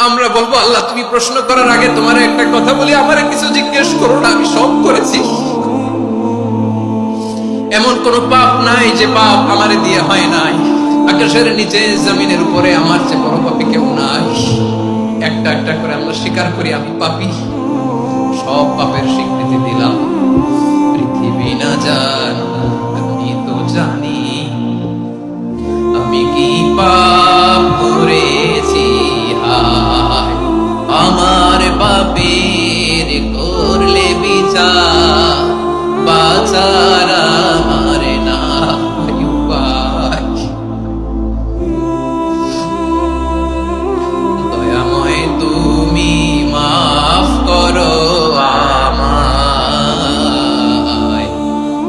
আমরা বলবো আল্লাহ তুমি প্রশ্ন করার আগে তোমার একটা কথা বলি, আমারে কিছু জিজ্ঞেস করো না, আমি সব করেছি। এমন কোন পাপ নাই যে পাপ আমারে দিয়ে হয় নাই। আকাশের নিচে জমিনের উপরে আমার চেয়ে বড় পাপী কেউ নাই। একটা একটা করে আমরা স্বীকার করি আমি পাপী, সব পাপের স্বীকৃতি দিলাম। পৃথিবী না জান আমি তো জানি আমি কি পাপ করেছি। হায় আমার পাপের করলে বিচার, বাঁচার আমার নাই উপায়। দয়াময় তুমি মাফ করো আমায়,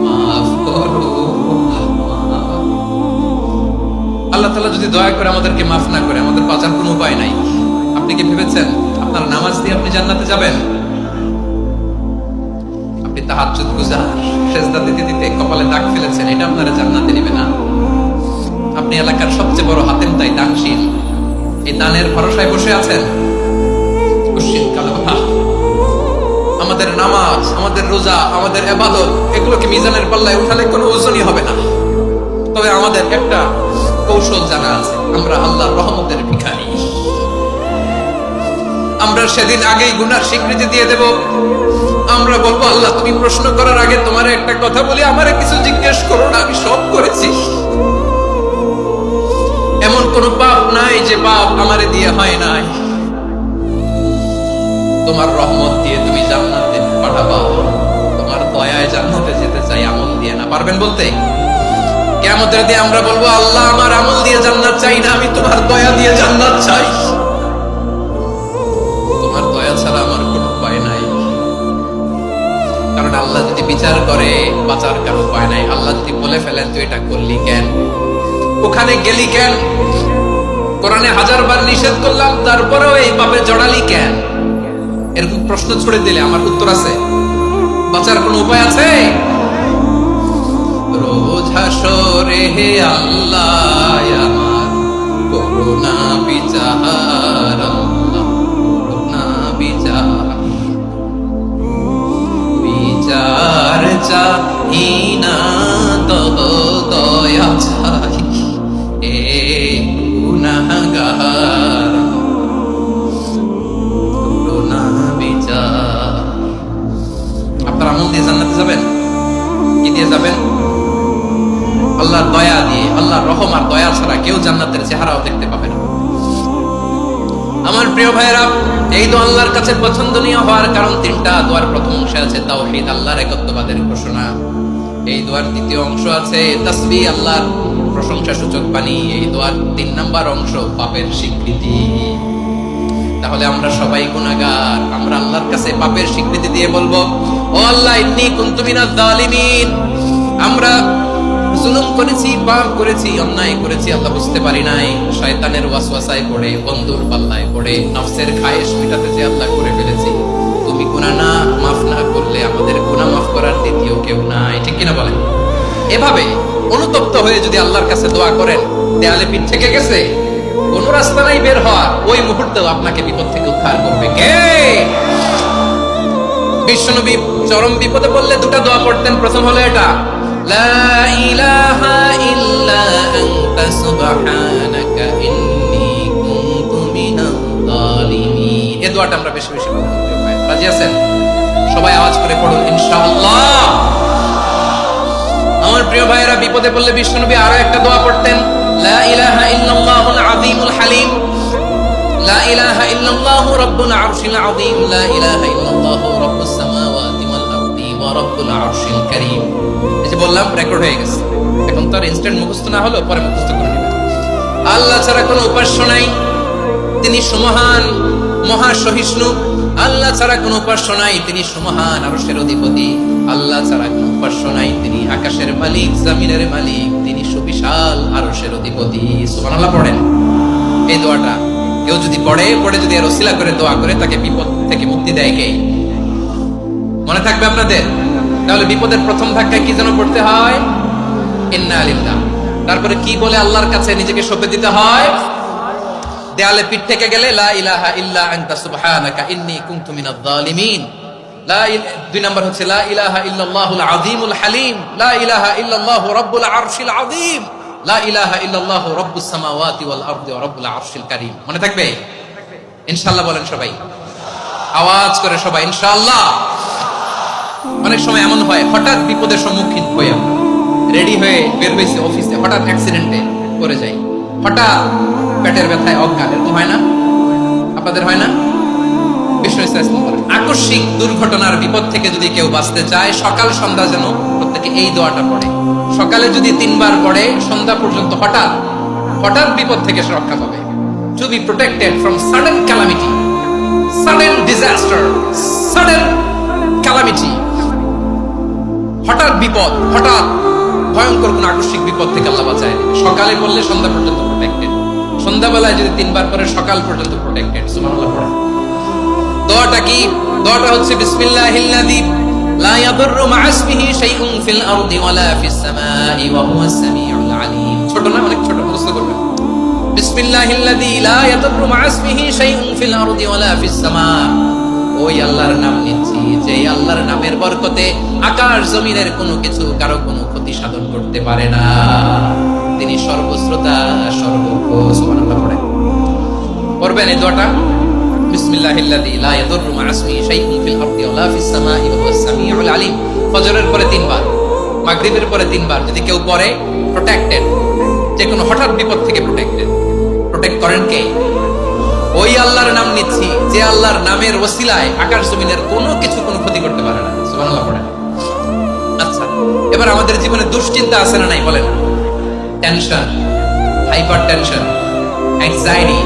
মাফ করো আমায়। আল্লাহ তাআলা যদি দয়া করে আমাদেরকে মাফ না করে, আমাদের বাঁচার কোনো উপায় নাই। আপনি কি ভেবেছেন আপনার নামাজ দিয়ে আপনি জান্নাতে যাবেন? আপনি তাহাজ্জুদ গুজার, সেজদা দিতে দিতে কপালে দাগ ফেলেছেন, এটা আপনারা জান্নাতে নেবে না। আপনি এলাকার সবচেয়ে বড় হাতেম তাই দানশীল, এই দানের ভরসায় বসে আছেন। কুশ্চিত কালো কথা। আমাদের নামাজ, আমাদের রোজা, আমাদের ইবাদত, এগুলোকে মিজানের পাল্লায় উঠালে কোনো ওজনই হবে না। তবে আমাদের একটা কৌশল জানা আছে, আমরা আল্লাহর রহমতের ভিখারি। আমরা সেদিন আগেই গুনার স্বীকৃতি দিয়ে দেব। আমরা বলবো আল্লাহ তুমি প্রশ্ন করার আগে তোমার একটা কথা বলি, আমারে কিছু জিজ্ঞেস করো না, আমি সব করেছি। এমন কোন পাপ নাই যে পাপ আমারে দিয়ে হয় নাই। তোমার রহমত দিয়ে তুমি জান্নাতে পাঠাবা, তোমার দয়ায় জান্নাতে যেতে চাই, আমল দিয়ে না। পারবেন বলতে? কিয়ামতের দিন আমরা বলবো আল্লাহ আমার আমল দিয়ে জান্নাত চাই না, আমি তোমার দয়া দিয়ে জান্নাত চাই। তোমার দয়া ছাড়া আমার কোনো উপায় নাই। কারণ আল্লাহ যদি বিচার করে বাঁচার কারো উপায় নাই। আল্লাহ যদি বলে ফেলেন তুই এটা করলি কেন, ওখানে গেলি কেন, কোরআনে 1000 বার নিষেধ করলাম তারপরেও এই পাপে জড়ালি কেন, এরকম প্রশ্ন ছুড়ে দিলে আমার উত্তর আছে? বাঁচার কোনো উপায় আছে? রোজ হাসরে হে আল্লাহ আমার করুণা বিচার, আল্লাহ করুণা বিচার, বিচার চাই না তব দয়া চাই এ গুনাহগার, করুণা বিচার। আপনার আমল দিয়ে জান্নাতে যাবেন? কি দিয়ে যাবেন? আল্লাহর দয়া দিয়ে। আল্লাহর রহম আর দয়া ছাড়া কেউ জান্নাতের চেহারাও দেখতে পাবে না। আমার প্রিয় ভাইরা, এই দোয়া আল্লাহর কাছে পছন্দনীয় হওয়ার কারণ তিনটা। দোয়ার প্রথম অংশে আছে তাওহীদ, আল্লাহর একত্ববাদের ঘোষণা। এই দোয়ার দ্বিতীয় অংশ আছে তাসবিহ, আল্লাহর প্রশংসা সূচক বাণী। এই দোয়ার 3 নাম্বার অংশ পাপের স্বীকৃতি। তাহলে আমরা সবাই গুনাহগার। আমরা আল্লাহর কাছে পাপের স্বীকৃতি দিয়ে বলবো ও আল্লাহ ইন্নী কুনতু মিনাজ জালিমিন, আমরা জুলুম করেছি, পাপ করেছি, অন্যায় করেছি, আল্লাহ বুঝতে পারি নাই। শয়তানের ওয়াসওয়াসায় পড়ে, বন্ধুর পাল্লায় পড়ে, নফসের খায়েশ মেটাতে যে আল্লাহ করে ফেলেছি। তুমি গুনাহ না মাফ না করলে আমাদের গুনাহ মাফ করার দ্বিতীয় কেউ নাই। ঠিক কিনা বলেন? এভাবে অনুতপ্ত হয়ে যদি আল্লাহর কাছে দোয়া করেন, দেয়ালে পিঠ থেকে গেছে, কোন রাস্তা নাই বের হওয়ার, ওই মুহূর্তেও আপনাকে বিপদ থেকে উদ্ধার করবে কে? বিশ্বনবী চরম বিপদে পড়লে দুটা দোয়া পড়তেন। প্রথম হলো এটা, লা ইলাহা ইল্লা আনতা সুবহানাকা ইন্নী কুনতু মিনাজ জালিমিন। এই দোয়াটা আমরা বেশি বেশি পড়ব। রাজি আছেন? সবাই আওয়াজ করে পড়ুন ইনশাআল্লাহ। আমার প্রিয় ভাইয়েরা, বিপদে পড়লে বিশ্বনবী আরো একটা দোয়া পড়তেন, লা ইলাহা ইল্লাল্লাহুল আযীমুল হালিম, লা ইলাহা ইল্লাল্লাহু রাব্বুল আরশিল আযীম, লা ইলাহা ইল্লাল্লাহু রাব্বুস সামাওয়াতি ওয়াল আরদি ওয়া রাব্বুল আরশিল কারীম। এই যে বললাম, রেকর্ড হয়ে গেছে। এখন তো আর ইনস্ট্যান্ট মুখস্থ না হলো, পরে মুখস্থ করে নেবেন। আল্লাহ ছাড়া কোনো উপাস্য নাই, তিনি সুমহান, মহা সহিষ্ণু। আল্লাহ ছাড়া কোনো উপাস্য নাই, তিনি সুমহান, আরশের অধিপতি। আল্লাহ ছাড়া কোনো উপাস্য নাই, তিনি আকাশের মালিক, জমিনের মালিক, তিনি সুবিশাল, আরশের অধিপতি। সুবহানাল্লাহ পড়েন এই দোয়াটা। কেউ যদি পড়ে যদি এর ওসিলা করে দোয়া করে, তাকে বিপদ থেকে মুক্তি দেয় কে? মনে থাকবে আপনাদের? তাহলে বিপদের প্রথম ধাক্কায় কি যেন পড়তে হয়? ইন্না লিল্লাহ। তারপরে কি বলে আল্লাহর কাছে নিজেকে সঁপে দিতে হয়? দেয়ালে পিঠ থেকে গেলে লা ইলাহা ইল্লা আনতা সুবহানাকা ইন্নী কুনতু মিনাজ জালিমিন। দুই নম্বর হচ্ছে লা ইলাহা ইল্লাল্লাহুল আযীমুল হালিম, লা ইলাহা ইল্লাল্লাহু রাব্বুল আরশিল আযীম, লা ইলাহা ইল্লাল্লাহু রাব্বুস সামাওয়াতি ওয়াল আরদি ওয়া রাব্বুল আরশিল কারীম। মনে থাকবে? ইনশাআল্লাহ বলেন সবাই, আওয়াজ করে সবাই ইনশাআল্লাহ। অনেক সময় এমন হয়, হঠাৎ বিপদের সম্মুখীন হই আমরা, রেডি হয়ে বের হয়েছে অফিসে, হঠাৎ অ্যাক্সিডেন্টে পড়ে যাই, হঠাৎ পেটের ব্যথায় অজ্ঞান, এরকম হয় না? আপনাদের হয় না? বিষ্ণু ইসলাম বলেন, আকস্মিক দুর্ঘটনার বিপদ থেকে যদি কেউ বাঁচতে চায়, সকাল সন্ধ্যা যেন প্রত্যেকে এই দোয়াটা পড়ে। সকালে যদি 3 বার পড়ে, সন্ধ্যা পর্যন্ত হঠাৎ হঠাৎ বিপদ থেকে সে রক্ষা পাবে। To be protected from sudden calamity, sudden disaster, sudden calamity, হঠাৎ বিপদ, হঠাৎ ভয়ঙ্কর কোন আকস্মিক বিপদ থেকে আল্লাহ বাঁচায় নেবে। সকালে বললে সন্ধ্যা পর্যন্ত প্রোটেক্টেড, সন্ধ্যাবেলায় যদি 3 বার পরে সকাল পর্যন্ত প্রোটেক্টেড। সুবহানাল্লাহ পড়ে। দোয়াটা কি? দোয়াটা হচ্ছে বিসমিল্লাহিল্লাযী লা ইয়াদুররু মা ইসমিহি শাইউন ফিল আরদি ওয়ালা ফিস সামাই ওয়া হুয়াস সামিউল আলীম। ছোট না? অনেক ছোট, মুখস্থ করবেন। বিসমিল্লাহিল্লাযী লা ইয়াদুররু মা ইসমিহি শাইউন ফিল আরদি ওয়ালা ফিস সামা। ওই আল্লাহর নাম নিচ্ছি, যে আল্লাহর নামের বরকতে আকাশ জমিনের কোনো কিছু কারো কোনো ক্ষতি সাধন করতে পারে না। তিনি সর্বশ্রোতা, সর্বজ্ঞ। সুবহানাল্লাহ পড়ে। পড়বেন এই দোয়াটা, বিসমিল্লাহিল্লাযী লা ইয়াদুররু মা ইসমিহি শাইউন ফিল আরদি ওয়ালা ফিস সামাই ওয়া হুয়াস সামিউল আলীম। ফজরের পরে 3 বার, মাগরিবের পরে 3 বার যদি কেউ পড়ে, প্রোটেক্টেড, যে কোনো হঠাৎ বিপদ থেকে প্রোটেক্টেড। প্রোটেক্ট করেন কে? ওই আল্লাহর নাম নিচ্ছি, যে আল্লাহর নামের ওসিলায় আকাশ জমিনের কোনো কিছু কোনো ক্ষতি করতে পারে না। সুবহানাল্লাহ পড়েন। আচ্ছা, এবার আমাদের জীবনে দুশ্চিন্তা আছে না নাই বলেন? Tension, hyper tension, anxiety,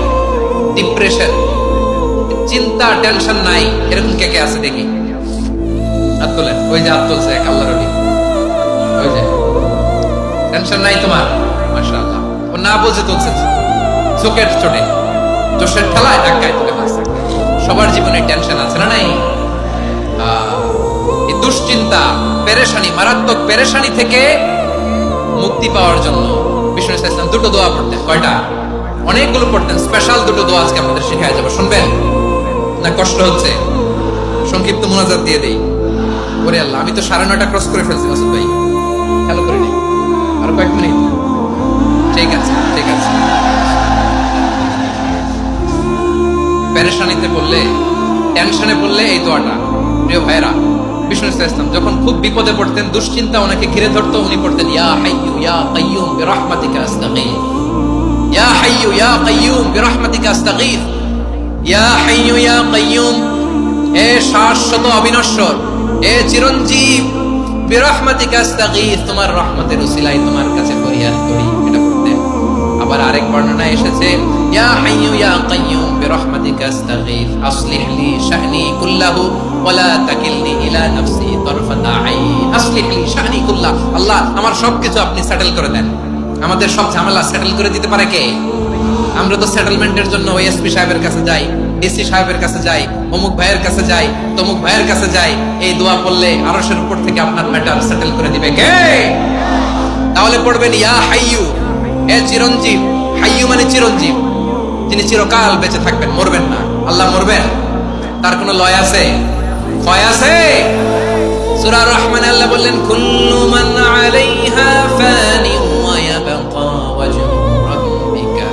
depression, চিন্তা, টেনশন নাই, এরকম কে কে আছে দেখি? হাত তোলেন। ওই যে হাত তুলছে এক আল্লাহর ওলি, ওই যে টেনশন নাই তোমার, মাশাআল্লাহ। ও না বুঝে তুলছে, চোখের চোটে, জোশের ঠেলায় ধাক্কায় তুলে ফেলছে। সবার জীবনে টেনশন আছে না নাই? এই দুশ্চিন্তা, পেরেশানি, মারাত্মক পেরেশানি থেকে মুক্তি পাওয়ার জন্য বিষ্ণু ইসলাম 2টো দোয়া পড়তেন। কয়টা? অনেকগুলো পড়তেন। স্পেশাল 2টো দোয়া আজকে আপনাদের শেখায় যাবো, শুনবেন না? কষ্ট হচ্ছে? সংক্ষিপ্ত মুনাজাত দিয়ে দেই। ওরে আল্লাহ, আমি তো 9:30 ক্রস করে ফেলছি মাসুদ ভাই, খেয়াল করে নেই। আরো কয়েক মিনিট। ঠিক আছে, ঠিক আছে। পেরেশানিতে পড়লে, টেনশনে পড়লে এই দোয়াটা, প্রিয় ভাইরা, বিষ্ণু ইসলাম যখন খুব বিপদে পড়তেন, দুশ্চিন্তা ওনাকে ঘিরে ধরতো, উনি পড়তেন ইয়া হাইয়্যু ইয়া কাইয়্যুম বিরহমাতিকা আস্তাগীথ, ইয়া হাইয়্যু ইয়া কাইয়্যুম বিরহমাতিকা আস্তাগীথ, ইয়া হাইয়্যু ইয়া কাইয়্যুম, হে শাশ্বত অবিনশ্বর, হে চিরঞ্জীব, বিরহমাতিকা আস্তাগীথ, তোমার রহমতের উসিলায় তোমার কাছে ফরিয়াদ করি। এটা পড়তেন। আবার আরেক বর্ণনায় এসেছে ইয়া হাইয়্যু ইয়া কাইয়্যুম বিরহমাতিকা আস্তাগীথ আসলিহ লি শা'নি কুল্লাহু ওয়া লা তাকিলনি ইলা নাফসি তারফাতা আইন। আসলিহ লি শা'নি কুল্লাহু, আল্লাহ আমার সবকিছু আপনি সেটেল করে দেন। আমাদের সব ঝামেলা সেটেল করে দিতে পারে কে? আমরা তো সেটেলমেন্টের জন্য ওই এসপি সাহেবের কাছে যাই, ডিসি সাহেবের কাছে যাই, অমুক ভাইয়ের কাছে যাই, তমুক ভাইয়ের কাছে যাই। এই দোয়া পড়লে আরশের উপর থেকে আপনার ম্যাটার সেটেল করে দিবে কে? তাহলে পড়বেন ইয়া হাইয়্যু, হে চিরঞ্জীব। হাইয়্যু মানে চিরঞ্জীব, যিনি চিরকাল বেঁচে থাকবেন, মরবেন না। আল্লাহ মরবেন? তার কোনো লয় আছে? ক্ষয় আছে? সূরা রহমানে আল্লাহ বললেন কুল্লু মান আলাইহা ফানি ওয়া ইয়াবকা ওয়াজহু রাব্বিকা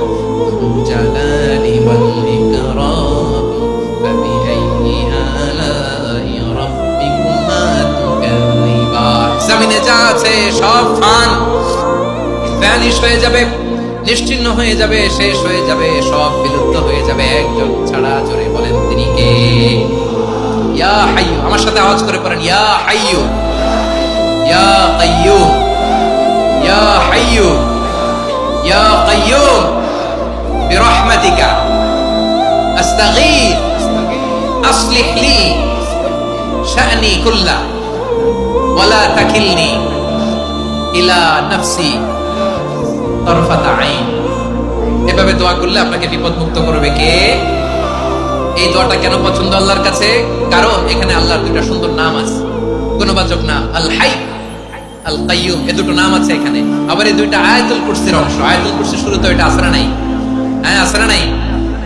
যুল জালালি ওয়াল ইকরাম ফাবিআইয়ি আলাই রাব্বিকুমা তুকাযিবান। জমিনে যা আছে সব ভ্যানিশ হয়ে যাবে, নিশ্চিহ্ন হয়ে যাবে, শেষ হয়ে যাবে, সব বিলুপ্ত হয়ে যাবে, একজন ছাড়া। জোরে বলেন তিনি কে? ইয়া হাইয়্যু। আমার সাথে আওয়াজ করে পড়েন ইয়া হাইয়্যু ইয়া কাইয়্যুম ইয়া হাইয়্যু ইয়া কাইয়্যুম বিরহমাতিকা আস্তাগীথ আসলিহ লি শা'নি কুল্লাহু ওয়া লা তাকিলনি ইলা নাফসি তারফাতা আইন। এভাবে দোয়া করলে আপনাকে বিপদ মুক্ত করবে কে? এই দোয়াটা কেন পছন্দ আল্লাহর কাছে? কারণ এখানে আল্লাহর 2টা সুন্দর নাম আছে, গুণবাচক নাম, আল হাই, আল কাইয়্যুম। এই 2টো নাম আছে এখানে। আবার এই 2টা আয়াতুল কুরসির অংশ। আয়াতুল কুরসির শুরুতে এটা আছে না নাই? হ্যাঁ, আছে না নাই?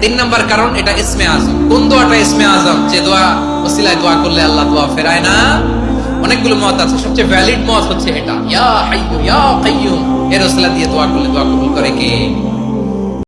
তিন নাম্বার কারণ এটা ইসমে আজম। কোন দোয়াটা ইসমে আজম? যে দোয়া ওসিলায় দোয়া করলে আল্লাহ দোয়া ফেরায় না। অনেকগুলো মত আছে, সবচেয়ে ভ্যালিড মত হচ্ছে এটা, ইয়া হাইয়ু ইয়া কাইয়ুম, এর ওসিলা দিয়ে দোয়া করলে দোয়া কবুল করে কে?